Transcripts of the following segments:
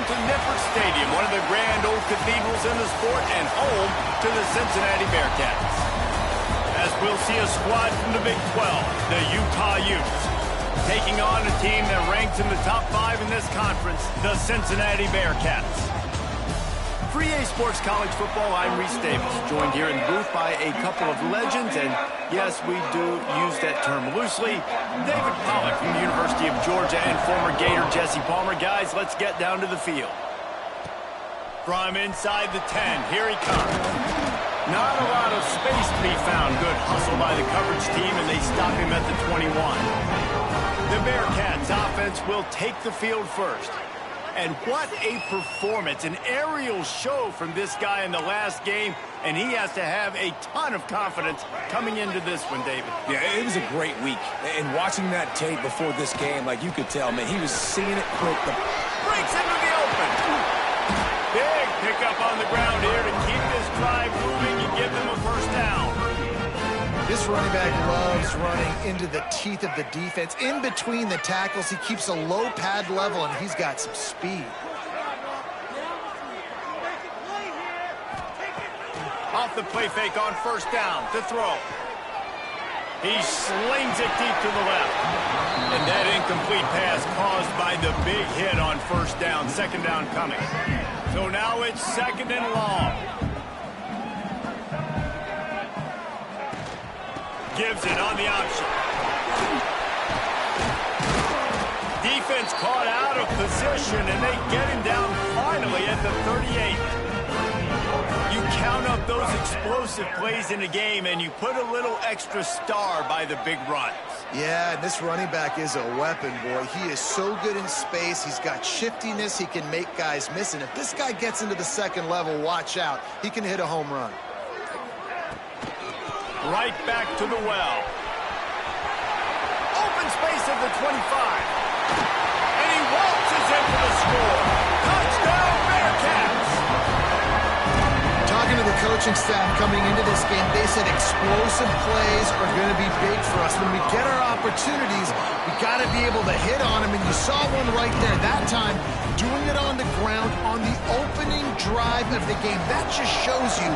welcome to Nippert Stadium, one of the grand old cathedrals in the sport and home to the Cincinnati Bearcats. As we'll see a squad from the Big 12, the Utah Utes, taking on a team that ranks in the top 5 in this conference, the Cincinnati Bearcats. For EA Sports College Football, I'm Reese Davis, joined here in the booth by a couple of legends, and yes, we do use that term loosely. David Pollack from the University of Georgia and former Gator Jesse Palmer. Guys, let's get down to the field. From inside the 10, here he comes. Not a lot of space to be found. Good hustle by the coverage team, and they stop him at the 21. The Bearcats offense will take the field first. And what a performance, an aerial show from this guy in the last game, and he has to have a ton of confidence coming into this one, David. Yeah, it was a great week. And watching that tape before this game, like you could tell, man, he was seeing it quick. Breaks into the open. Big pickup on the ground here to keep this drive moving and give them a first down. This running back loves running into the teeth of the defense. In between the tackles, he keeps a low pad level, and he's got some speed. Off the play fake on first down to throw. He slings it deep to the left. And that incomplete pass caused by the big hit on first down. Second down coming. So now it's second and long. Gives it on the option. Defense caught out of position, and they get him down finally at the 38. You count up those explosive plays in a game, and you put a little extra star by the big runs. Yeah, this running back is a weapon, boy. He is so good in space. He's got shiftiness. He can make guys miss. And if this guy gets into the second level, watch out. He can hit a home run. Right back to the well. Open space at the 25. And he waltzes in for the score. Touchdown, Bearcats! Talking to the coaching staff coming into this game, they said explosive plays are going to be big for us. When we get our opportunities, we got to be able to hit on them. And you saw one right there that time, doing it on the ground on the opening drive of the game. That just shows you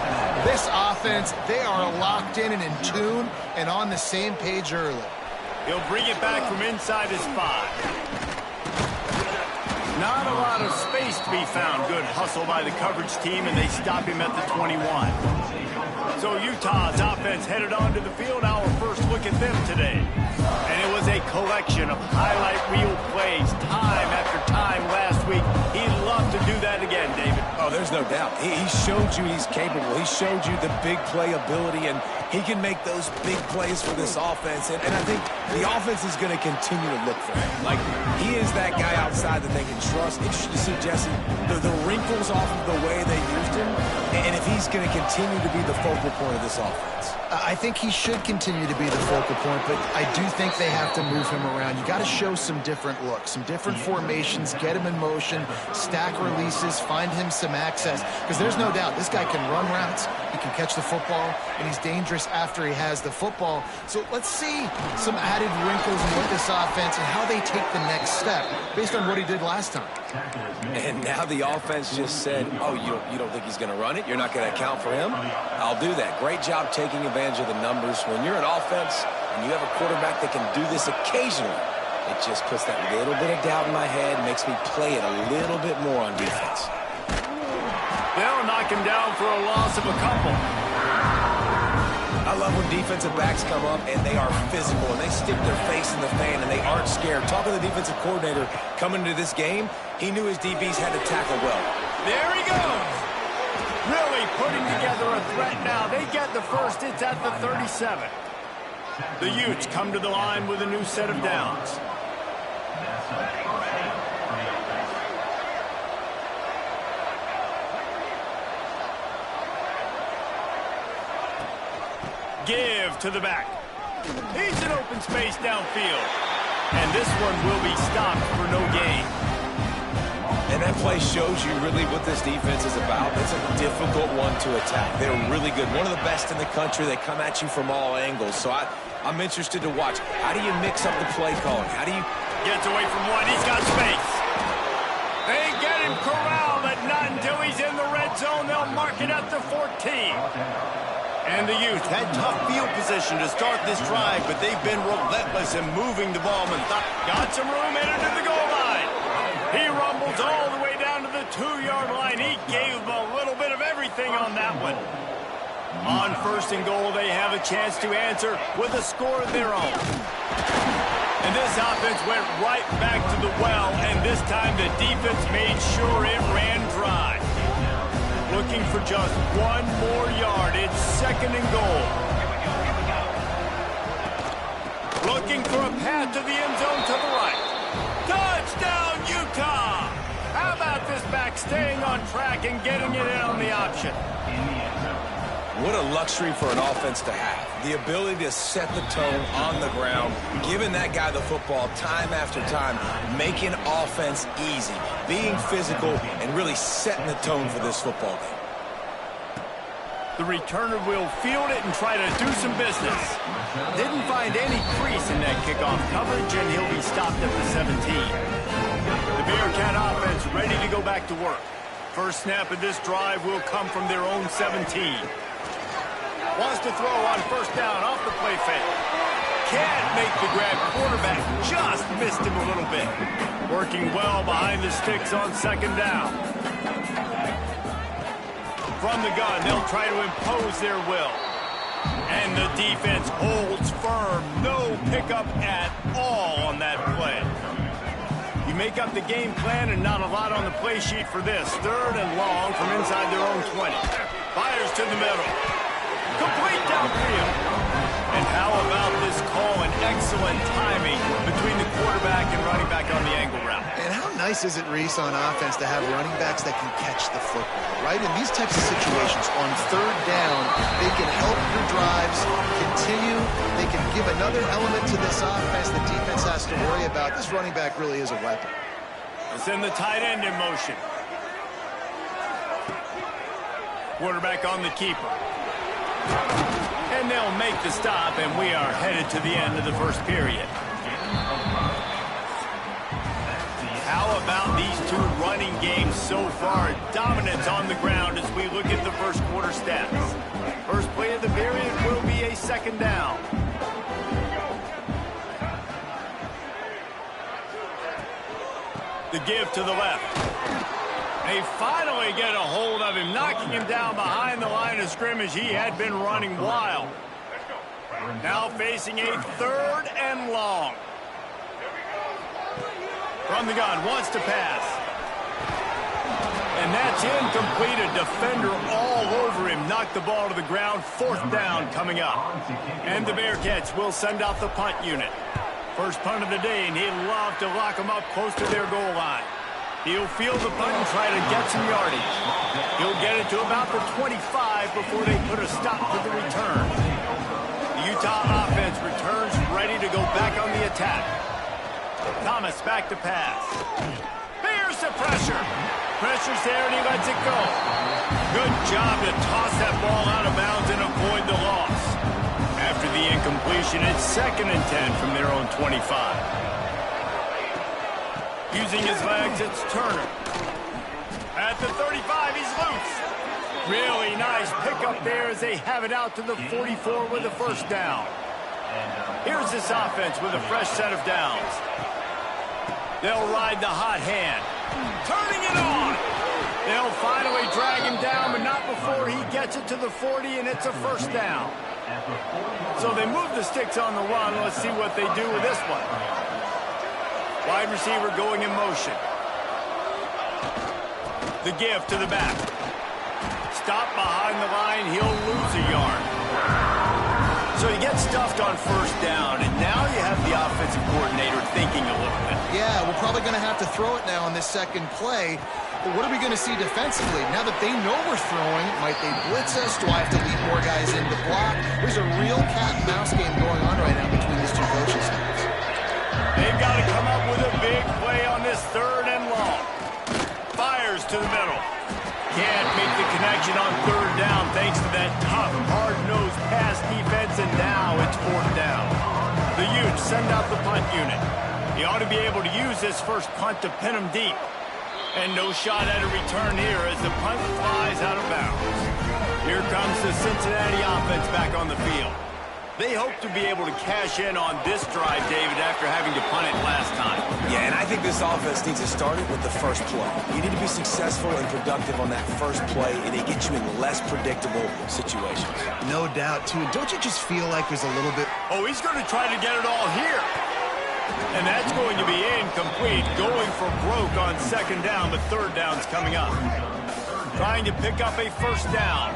this offense, they are locked in and in tune and on the same page early. He'll bring it back from inside his 5. Not a lot of space to be found. Good hustle by the coverage team, and they stop him at the 21. So Utah's offense headed onto the field. Our first look at them today. And it was a collection of highlight reel plays time after time last week. He'd love to do that again, David. Oh, there's no doubt. He showed you he's capable. He showed you the big play ability, and he can make those big plays for this offense. And I think the offense is going to continue to look for him. Like, he is that guy outside that they can trust. Interesting to see, Jesse, the wrinkles off of the way they used him, and if he's going to continue to be the focal point of this offense. I think he should continue to be the focal point, but I do think they have to move him around. You got to show some different looks, some different formations, get him in motion, stack releases, find him some access, because there's no doubt this guy can run routes, he can catch the football, and he's dangerous after he has the football. So let's see some added wrinkles in what this offense and how they take the next step based on what he did last time. And now the offense just said, oh, you don't think he's going to run it? You're not going to account for him? I'll do that. Great job taking advantage of the numbers. When you're an offense and you have a quarterback that can do this occasionally, it just puts that little bit of doubt in my head, makes me play it a little bit more on defense. They'll knock him down for a loss of a couple. I love when defensive backs come up and they are physical and they stick their face in the fan and they aren't scared. Talking to the defensive coordinator coming into this game, he knew his DBs had to tackle well. There he goes. Really putting together a threat now. They get the first. It's at the 37. The Utes come to the line with a new set of downs. Give to the back. He's in open space downfield. And this one will be stopped for no gain. And that play shows you really what this defense is about. It's a difficult one to attack. They're really good. One of the best in the country. They come at you from all angles. So I'm interested to watch. How do you mix up the play calling? How do you... Gets away from one. He's got space. They get him correct. second at the 14. And the Utes had tough field position to start this drive, but they've been relentless in moving the ball. Got some room headed to the goal line. He rumbles all the way down to the 2-yard line. He gave them a little bit of everything on that one. On first and goal, they have a chance to answer with a score of their own. And this offense went right back to the well, and this time the defense made sure it ran dry. Looking for just one more yard. It's second and goal. Looking for a path to the end zone to the right. Touchdown, Utah! How about this back staying on track and getting it in on the option? What a luxury for an offense to have. The ability to set the tone on the ground, giving that guy the football time after time, making offense easy, being physical, and really setting the tone for this football game. The returner will field it and try to do some business. Didn't find any crease in that kickoff coverage, and he'll be stopped at the 17. The Bearcat offense ready to go back to work. First snap of this drive will come from their own 17. Wants to throw on first down off the play fake. Can't make the grab. Quarterback just missed him a little bit. Working well behind the sticks on second down. From the gun, they'll try to impose their will. And the defense holds firm. No pickup at all on that play. You make up the game plan and not a lot on the play sheet for this. Third and long from inside their own 20. Fires to the middle. Complete downfield. And how about this call and excellent timing between the quarterback and running back on the angle route. And how nice is it, Reese, on offense to have running backs that can catch the football, right? In these types of situations, on third down, they can help your drives continue. They can give another element to this offense the defense has to worry about. This running back really is a weapon. It's in the tight end in motion. Quarterback on the keeper. And they'll make the stop, and we are headed to the end of the first period. How about these two running games so far? Dominance on the ground as we look at the first quarter stats. First play of the period will be a second down. The give to the left. They finally get a hold of him, knocking him down behind the line of scrimmage. He had been running wild. Now facing a third and long. From the gun, wants to pass. And that's incomplete. A defender all over him. Knocked the ball to the ground. Fourth down coming up. And the Bearcats will send out the punt unit. First punt of the day, and he'd love to lock them up close to their goal line. He'll field the punt and try to get some yardage. He'll get it to about the 25 before they put a stop to the return. The Utah offense returns ready to go back on the attack. Thomas back to pass. Here's the pressure. Pressure's there and he lets it go. Good job to toss that ball out of bounds and avoid the loss. After the incompletion, it's second and 10 from their own 25. Using his legs, it's Turner. At the 35, he's loose. Really nice pickup there as they have it out to the 44 with a first down. Here's this offense with a fresh set of downs. They'll ride the hot hand. Turning it on. They'll finally drag him down, but not before he gets it to the 40, and it's a first down. So they move the sticks on the run. Let's see what they do with this one. Wide receiver going in motion. The give to the back. Stop behind the line. He'll lose a yard. So he gets stuffed on first down, and now you have the offensive coordinator thinking a little bit. Yeah, we're probably going to have to throw it now on this second play. But what are we going to see defensively? Now that they know we're throwing, might they blitz us? Do I have to lead more guys in to block? There's a real cat and mouse game going on right now between these two coaching staffs. They've got to come up with a big play on this third and long. Fires to the middle. Can't make the connection on third down thanks to that tough, hard-nosed pass defense, and now it's fourth down. The Utes send out the punt unit. He ought to be able to use this first punt to pin him deep. And no shot at a return here as the punt flies out of bounds. the Cincinnati offense back on the field. They hope to be able to cash in on this drive, David, after having to punt it last time. Yeah, and I think this offense needs to start it with the first play. You need to be successful and productive on that first play, and it gets you in less predictable situations. No doubt, too. Don't you just feel like there's a little bit... Oh, he's going to try to get it all here. And that's going to be incomplete. Going for broke on second down, but third down's coming up. Trying to pick up a first down.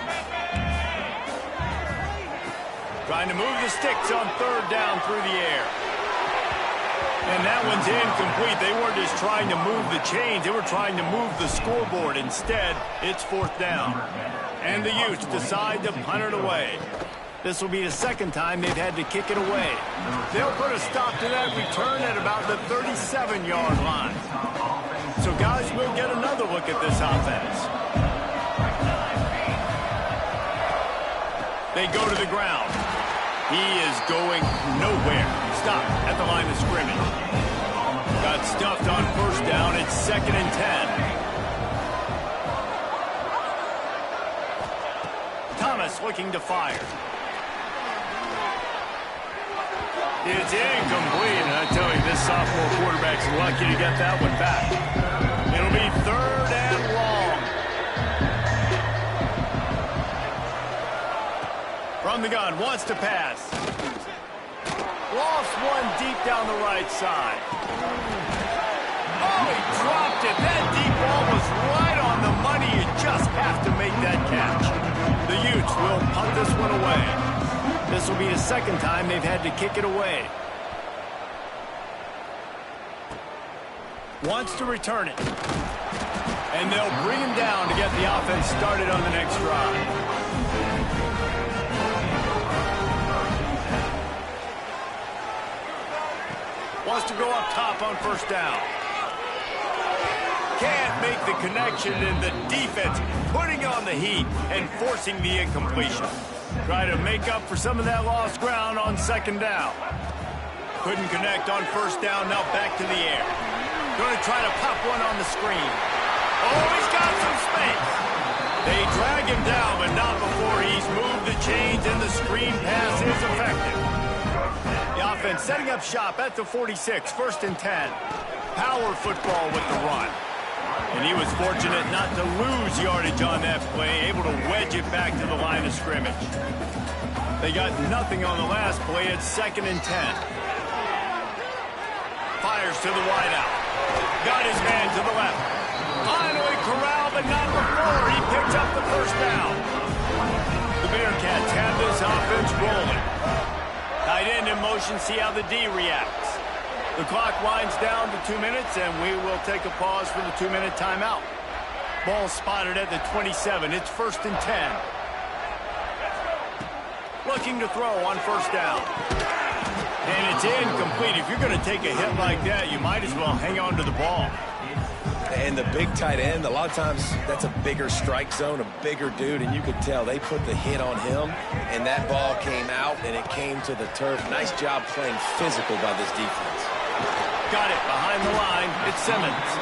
Trying to move the sticks on third down through the air. And that one's incomplete. They weren't just trying to move the chains. They were trying to move the scoreboard. Instead, it's fourth down. And the Utes decide to punt it away. This will be the second time they've had to kick it away. They'll put a stop to that return at about the 37-yard line. So, guys, we'll get another look at this offense. They go to the ground. He is going nowhere. Stop at the line of scrimmage. Got stuffed on first down. It's 2nd and 10. Thomas looking to fire. It's incomplete. I tell you, this sophomore quarterback's lucky to get that one back. It'll be 3rd and long. From the gun, wants to pass. Lost one deep down the right side. Oh, he dropped it. That deep ball was right on the money. You just have to make that catch. The Utes will punt this one away. This will be the second time they've had to kick it away. Wants to return it. And they'll bring him down to get the offense started on the next drive. Wants to go up top on first down. Can't make the connection, and the defense putting on the heat and forcing the incompletion. Try to make up for some of that lost ground on second down. Couldn't connect on first down, now back to the air. Going to try to pop one on the screen. Oh, he's got some space. They drag him down, but not before he's moved the chains, and the screen pass is effective. The offense setting up shop at the 46, 1st and 10. Power football with the run. And he was fortunate not to lose yardage on that play, able to wedge it back to the line of scrimmage. They got nothing on the last play. It's 2nd and 10. Fires to the wideout. Got his man to the left. Finally corralled, but not before he picks up the first down. The Bearcats have this offense rolling. Tight end in motion, see how the D reacts. The clock winds down to 2 minutes, and we will take a pause for the 2-minute timeout. Ball spotted at the 27. It's 1st and 10. Looking to throw on first down. And it's incomplete. If you're going to take a hit like that, you might as well hang on to the ball. And the big tight end, a lot of times that's a bigger strike zone, a bigger dude, and you could tell they put the hit on him, and that ball came out, and it came to the turf. Nice job playing physical by this defense. Got it behind the line. It's Simmons.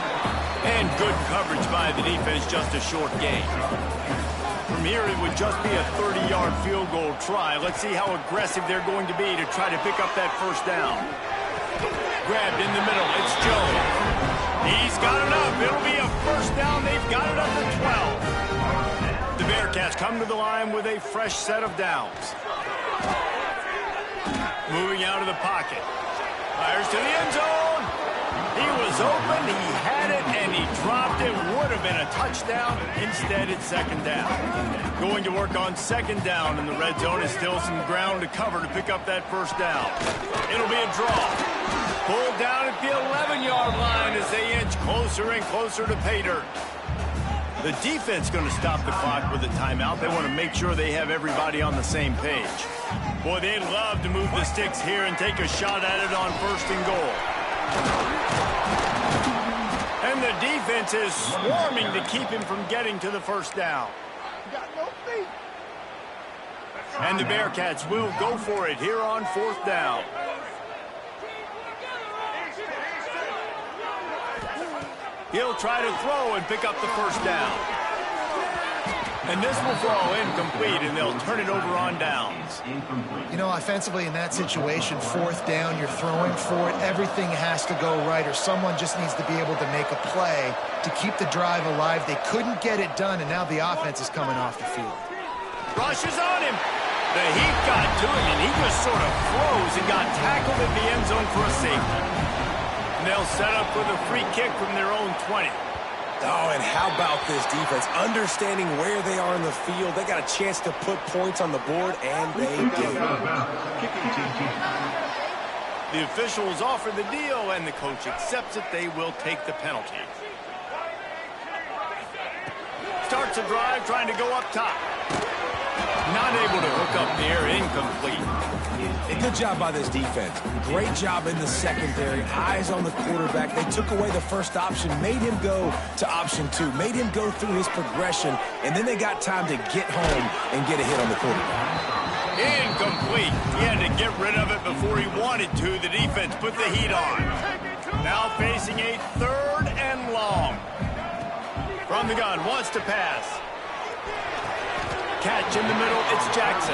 And good coverage by the defense, just a short gain. From here, it would just be a 30-yard field goal try. Let's see how aggressive they're going to be to try to pick up that first down. Grabbed in the middle. It's Jones. He's got it up. It'll be a first down. They've got it up to 12. The Bearcats come to the line with a fresh set of downs. Moving out of the pocket. Fires to the end zone. He was open, he had it, and he dropped it. Would have been a touchdown. Instead, it's 2nd down. Going to work on 2nd down, and the red zone is still some ground to cover to pick up that first down. It'll be a draw. Pulled down at the 11-yard line as they inch closer and closer to pay dirt. The defense going to stop the clock with a timeout. They want to make sure they have everybody on the same page. Boy, they'd love to move the sticks here and take a shot at it on 1st and goal. And the defense is swarming to keep him from getting to the first down. Got no feet. And the Bearcats will go for it here on 4th down. He'll try to throw and pick up the first down. And this will fall incomplete, and they'll turn it over on downs. You know, offensively in that situation, fourth down, you're throwing for it. Everything has to go right, or someone just needs to be able to make a play to keep the drive alive. They couldn't get it done, and now the offense is coming off the field. Rushes on him. The heat got to him, and he just sort of froze and got tackled in the end zone for a safety. And they'll set up with a free kick from their own 20. Oh, and how about this defense? Understanding where they are in the field. They got a chance to put points on the board, and they do. The officials offer the deal, and the coach accepts it. They will take the penalty. Starts a drive, trying to go up top. Not able to hook up there, incomplete. A good job by this defense. Great job in the secondary. Eyes on the quarterback. They took away the first option, made him go to option 2, made him go through his progression, and then they got time to get home and get a hit on the quarterback. Incomplete. He had to get rid of it before he wanted to. The defense put the heat on. Now facing a 3rd and long. From the gun, wants to pass. Catch in the middle, it's Jackson.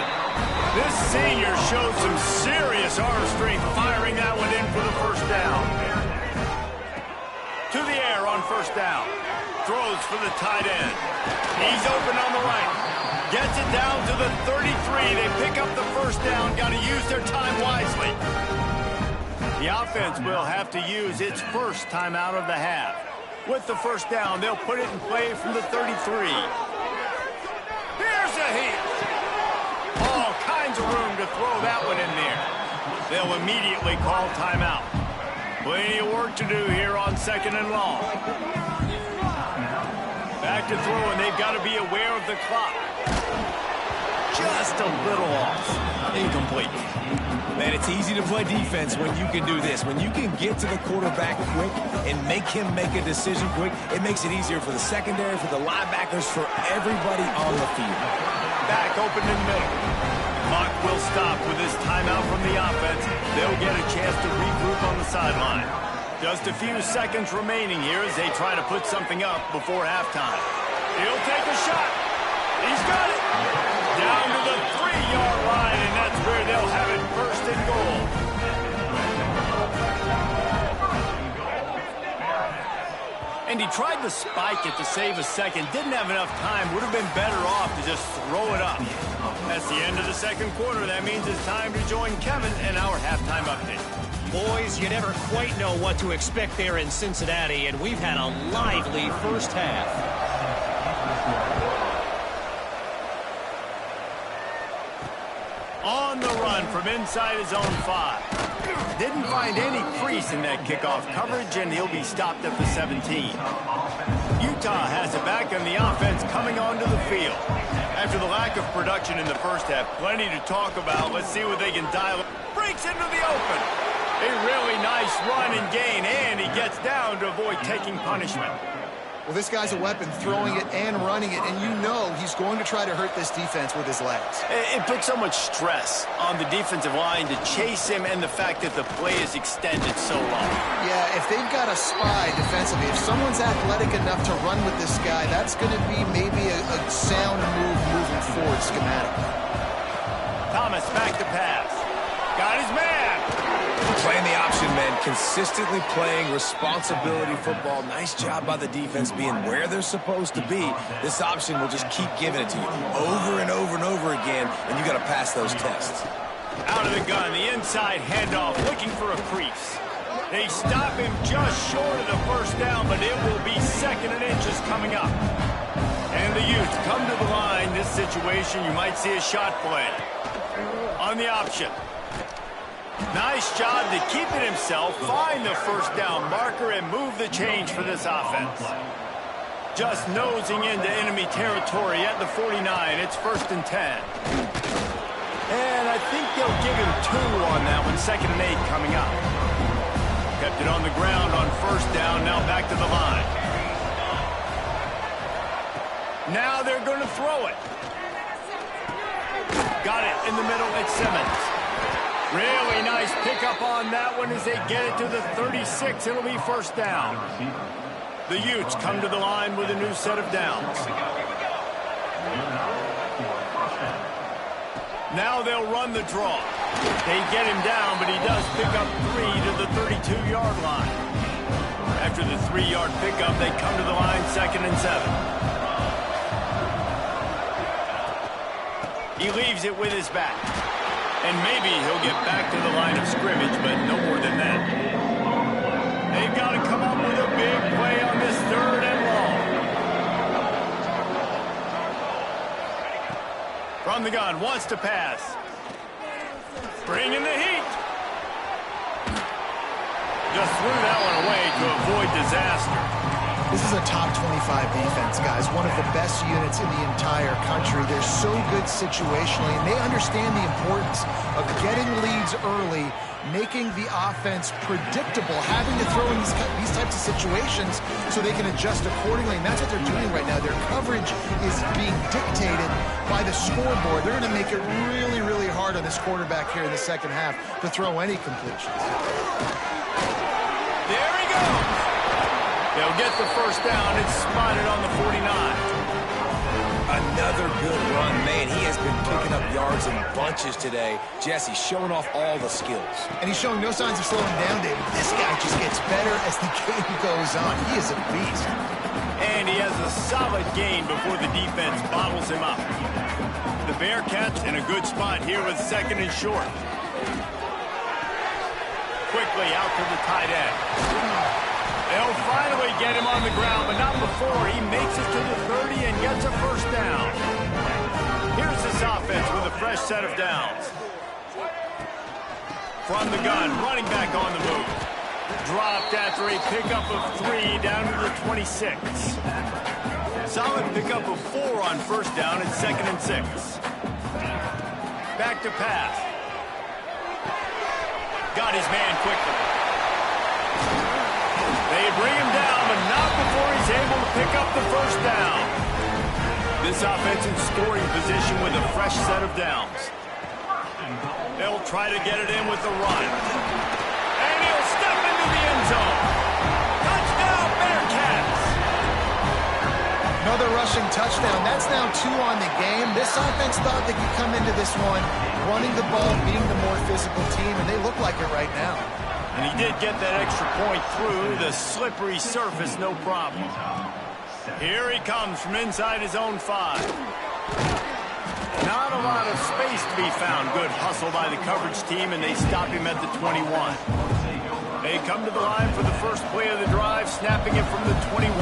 This senior showed some serious arm strength firing that one in for the first down. To the air on first down. Throws for the tight end. He's open on the right. Gets it down to the 33. They pick up the first down. Got to use their time wisely. The offense will have to use its first timeout of the half. With the first down, they'll put it in play from the 33. Here's a hit. All kinds of room to throw that one in there. They'll immediately call timeout. Plenty of work to do here on 2nd and long. Back to throw, and they've got to be aware of the clock. Just a little off. Incomplete. Man, it's easy to play defense when you can do this. When you can get to the quarterback quick and make him make a decision quick, it makes it easier for the secondary, for the linebackers, for everybody on the field. Back open in the middle. Clock will stop with this timeout from the offense. They'll get a chance to regroup on the sideline. Just a few seconds remaining here as they try to put something up before halftime. He'll take a shot. He's got it. Down to the 3-yard line, and that's where they'll have it, 1st and goal. And he tried to spike it to save a second. Didn't have enough time. Would have been better off to just throw it up. That's the end of the 2nd quarter. That means it's time to join Kevin and our halftime update. Boys, you never quite know what to expect there in Cincinnati, and we've had a lively first half. On the run from inside his own 5. Didn't find any crease in that kickoff coverage, and he'll be stopped at the 17. Utah has it back on the offense coming onto the field. After the lack of production in the first half, plenty to talk about. Let's see what they can dial. Breaks into the open. A really nice run and gain, and he gets down to avoid taking punishment. Well, this guy's a weapon, throwing it and running it, and you know he's going to try to hurt this defense with his legs. It puts so much stress on the defensive line to chase him, and the fact that the play is extended so long. Yeah, if they've got a spy defensively, if someone's athletic enough to run with this guy, that's going to be maybe a sound move moving forward schematically. Thomas back to pass. Got his man. Playing the option, man. Consistently playing responsibility football. Nice job by the defense being where they're supposed to be. This option will just keep giving it to you over and over and over again, and you got to pass those tests. Out of the gun, the inside handoff, looking for a crease. They stop him just short of the first down, but it will be 2nd and inches coming up. And the Utes come to the line. This situation, you might see a shot play. On the option. Nice job to keep it himself, find the first down marker, and move the change for this offense. Just nosing into enemy territory at the 49. It's 1st and 10. And I think they'll give him 2 on that one. 2nd and 8 coming up. Kept it on the ground on first down, now back to the line. Now they're going to throw it. Got it in the middle, it's Simmons. Really nice pickup on that one as they get it to the 36. It'll be first down. The Utes come to the line with a new set of downs. Now they'll run the draw. They get him down, but he does pick up 3 to the 32-yard line. After the 3-yard pickup, they come to the line 2nd and 7. He leaves it with his back. And maybe he'll get back to the line of scrimmage, but no more than that. They've got to come up with a big play on this 3rd and long. From the gun, wants to pass. Bringing the heat. Just threw that one away to avoid disaster. This is a top 25 defense, guys. One of the best units in the entire country. They're so good situationally, and they understand the importance of getting leads early, making the offense predictable, having to throw in these types of situations so they can adjust accordingly. And that's what they're doing right now. Their coverage is being dictated by the scoreboard. They're going to make it really, really hard on this quarterback here in the second half to throw any completions. There he goes. They'll get the first down. It's spotted on the 49. Another good run, man. He has been picking up yards in bunches today. Jesse showing off all the skills. And he's showing no signs of slowing down, David. This guy just gets better as the game goes on. He is a beast. And he has a solid gain before the defense bottles him up. The Bearcats in a good spot here with 2nd and short. Quickly out to the tight end. They'll finally get him on the ground, but not before he makes it to the 30 and gets a first down. Here's this offense with a fresh set of downs. From the gun, running back on the move. Dropped after a pickup of 3 down to the 26. Solid pickup of 4 on first down and 2nd and 6. Back to pass. Got his man quickly. They bring him down, but not before he's able to pick up the first down. This offense in scoring position with a fresh set of downs. They'll try to get it in with the run. And he'll step into the end zone. Touchdown, Bearcats! Another rushing touchdown. That's now 2 on the game. This offense thought they could come into this one running the ball, being the more physical team, and they look like it right now. And he did get that extra point through the slippery surface, no problem. Here he comes from inside his own 5. Not a lot of space to be found. Good hustle by the coverage team, and they stop him at the 21. They come to the line for the first play of the drive, snapping it from the 21.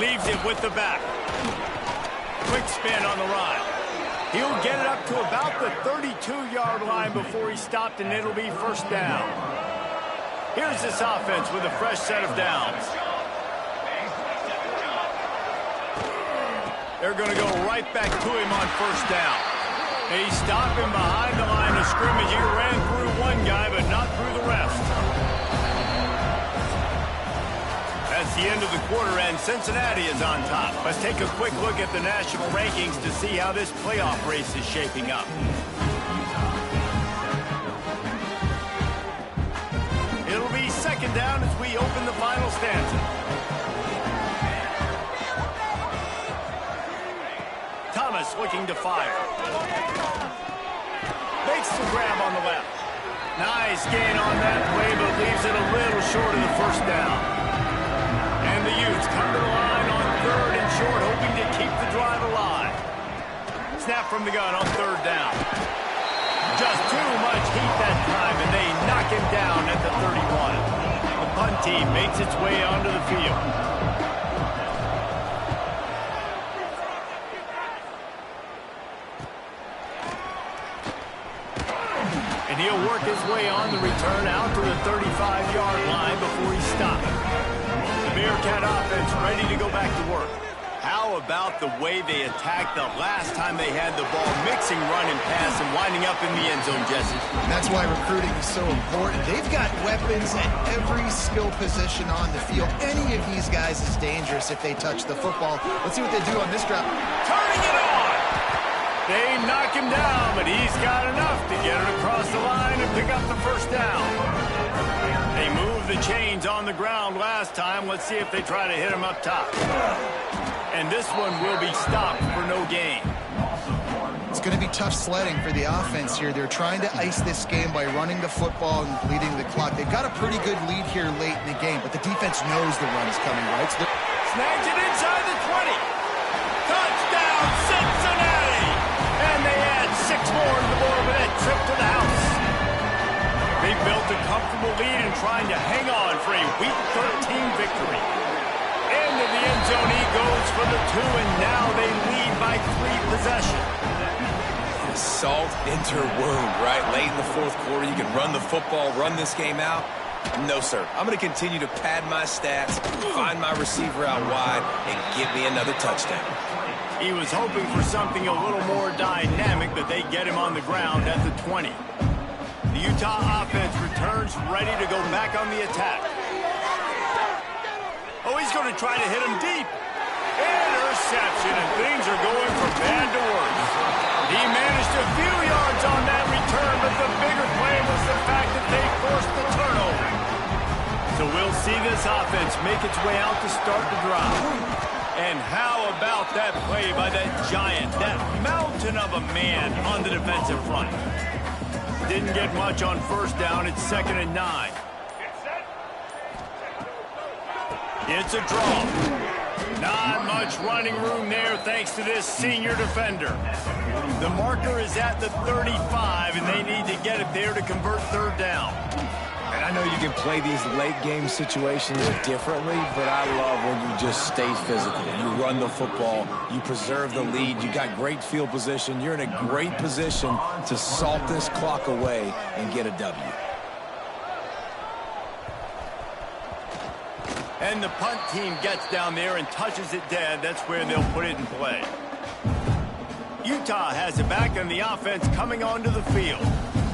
Leaves it with the back. Quick spin on the run. He'll get it up to about the 32-yard line before he's stopped, and it'll be first down. Here's this offense with a fresh set of downs. They're going to go right back to him on first down. They stop him behind the line of scrimmage. He ran through one guy, but not through the rest. That's the end of the quarter, and Cincinnati is on top. Let's take a quick look at the national rankings to see how this playoff race is shaping up. It'll be second down as we open the final stanza. Thomas looking to fire. Makes the grab on the left. Nice gain on that play, but leaves it a little short of the first down. And the Utes come to the line on 3rd and short, hoping to keep the drive alive. Snap from the gun on 3rd down. Just too much heat that time, and they knock him down at the 31. The punt team makes its way onto the field. And he'll work his way on the return out to the 35-yard line before he's stopped. The Bearcat offense ready to go back to work. How about the way they attacked the last time they had the ball, mixing run and pass and winding up in the end zone, Jesse? That's why recruiting is so important. They've got weapons at every skill position on the field. Any of these guys is dangerous if they touch the football. Let's see what they do on this drive. Turning it on! They knock him down, but he's got enough to get it across the line and pick up the first down. They moved the chains on the ground last time. Let's see if they try to hit him up top. And this one will be stopped for no gain. going to be tough sledding for the offense here. They're trying to ice this game by running the football and bleeding the clock. They've got a pretty good lead here late in the game, but the defense knows the run is coming, right? So snags it inside the 20. Touchdown, Cincinnati! And they add 6 more to the board with that trip to the house. They built a comfortable lead and trying to hang on for a Week 13 victory. Into the end zone he goes for the 2, and now they lead by 3 possessions. Salt into her wound, right? Late in the fourth quarter, you can run the football, run this game out. No, sir. I'm going to continue to pad my stats, find my receiver out wide, and give me another touchdown. He was hoping for something a little more dynamic, but they get him on the ground at the 20. The Utah offense returns ready to go back on the attack. Oh, he's going to try to hit him deep. Interception, and things are going from bad to worse. He managed a few yards on that return, but the bigger play was the fact that they forced the turnover. So we'll see this offense make its way out to start the drive. And how about that play by that giant, that mountain of a man on the defensive front? Didn't get much on first down. It's 2nd and 9. It's a draw. Not much running room there thanks to this senior defender. The marker is at the 35, and they need to get it there to convert 3rd down. And I know you can play these late game situations differently, but I love when you just stay physical. You run the football, you preserve the lead, you got great field position, you're in a great position to salt this clock away and get a W. And the punt team gets down there and touches it dead. That's where they'll put it in play. Utah has it back, and the offense coming onto the field.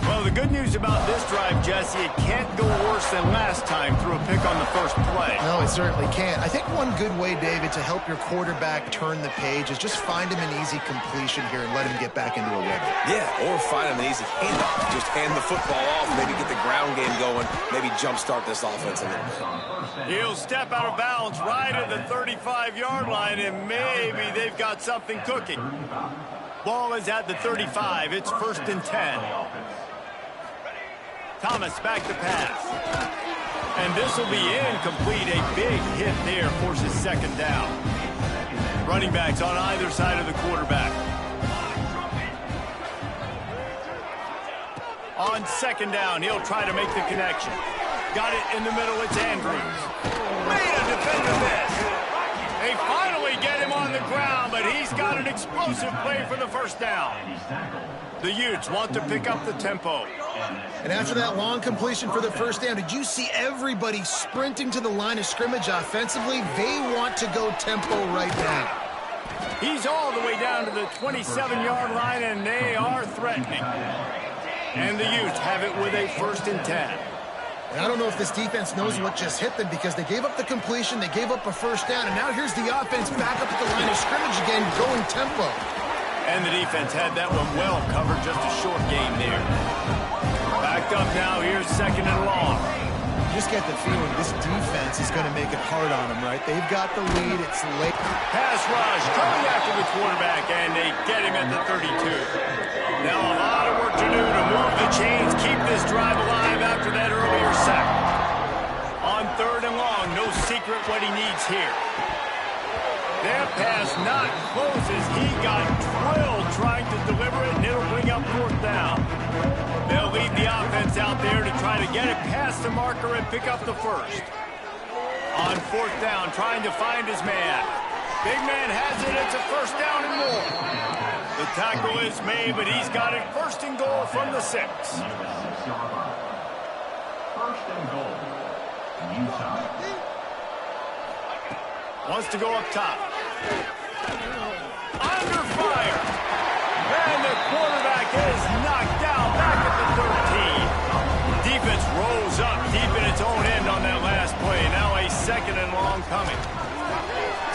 Well, the good news about this drive, Jesse, it can't go worse than last time through a pick on the first play. No, it certainly can't. I think one good way, David, to help your quarterback turn the page is just find him an easy completion here and let him get back into a rhythm. Yeah, or find him an easy handoff. Just hand the football off, maybe get the ground game going, maybe jumpstart this offense a little bit. He'll step out of bounds right at the 35-yard line, and maybe they've got something cooking. Ball is at the 35. It's 1st and 10. Thomas back to pass. And this will be incomplete. A big hit there forces 2nd down. Running backs on either side of the quarterback. On 2nd down, he'll try to make the connection. Got it in the middle. It's Andrews. Made a defender miss. They finally get him on the ground, but he's got an explosive play for the 1st down. The Utes want to pick up the tempo. And after that long completion for the 1st down, did you see everybody sprinting to the line of scrimmage offensively? They want to go tempo right now. He's all the way down to the 27-yard line, and they are threatening. And the Utes have it with a 1st and 10. And I don't know if this defense knows what just hit them because they gave up the completion, they gave up a 1st down, and now here's the offense back up at the line of scrimmage again, going tempo. And the defense had that one well covered, just a short game there. Backed up now, here's 2nd and long. You just get the feeling this defense is going to make it hard on them, right? They've got the lead, it's late. Pass rush, coming after the quarterback, and they get him at the 32. Now a lot of work to do to move the chains, keep this drive alive after that earlier sack. On 3rd and long, no secret what he needs here. That pass not close as he got drilled trying to deliver it, and it'll bring up 4th down. They'll lead the offense out there to try to get it past the marker and pick up the 1st. On 4th down, trying to find his man. Big man has it. It's a 1st down and more. The tackle is made, but he's got it 1st and goal from the 6. 1st and goal, Utah. Wants to go up top. Under fire. And the quarterback is knocked down back at the 13. Defense rolls up deep in its own end on that last play. Now a 2nd and long coming.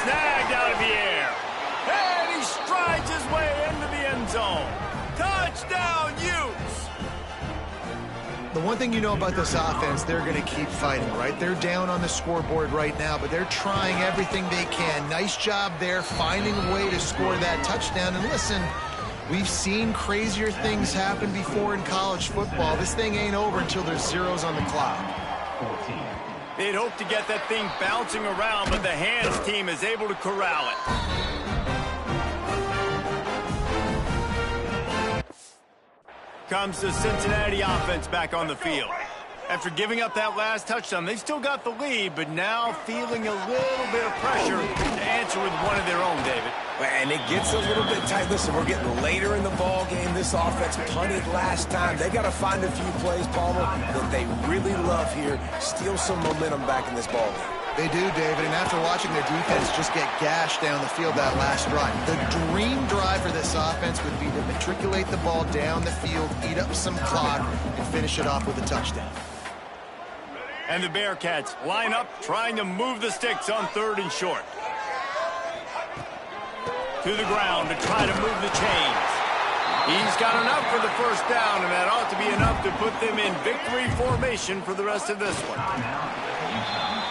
Snagged out of the air. And he strides his way into the end zone. Touchdown, Utes! The one thing you know about this offense, they're going to keep fighting, right? They're down on the scoreboard right now, but they're trying everything they can. Nice job there, finding a way to score that touchdown. And listen, We've seen crazier things happen before in college football. This thing ain't over until there's zeros on the clock. 14. They'd hope to get that thing bouncing around, but the hands team is able to corral it. Comes the Cincinnati offense back on the field. After giving up that last touchdown, they've still got the lead, but now feeling a little bit of pressure to answer with one of their own, David. And it gets a little bit tight. Listen, we're getting later in the ball game. This offense punted last time. They got to find a few plays, Palmer, that they really love here. Steal some momentum back in this ball game. They do, David, and after watching their defense just get gashed down the field that last run, the dream drive for this offense would be to matriculate the ball down the field, eat up some clock, and finish it off with a touchdown. And the Bearcats line up, trying to move the sticks on 3rd and short. To the ground to try to move the chains. He's got enough for the first down, and that ought to be enough to put them in victory formation for the rest of this one.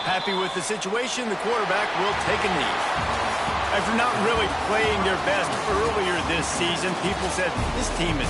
Happy with the situation, the quarterback will take a knee. After not really playing their best earlier this season, people said, this team is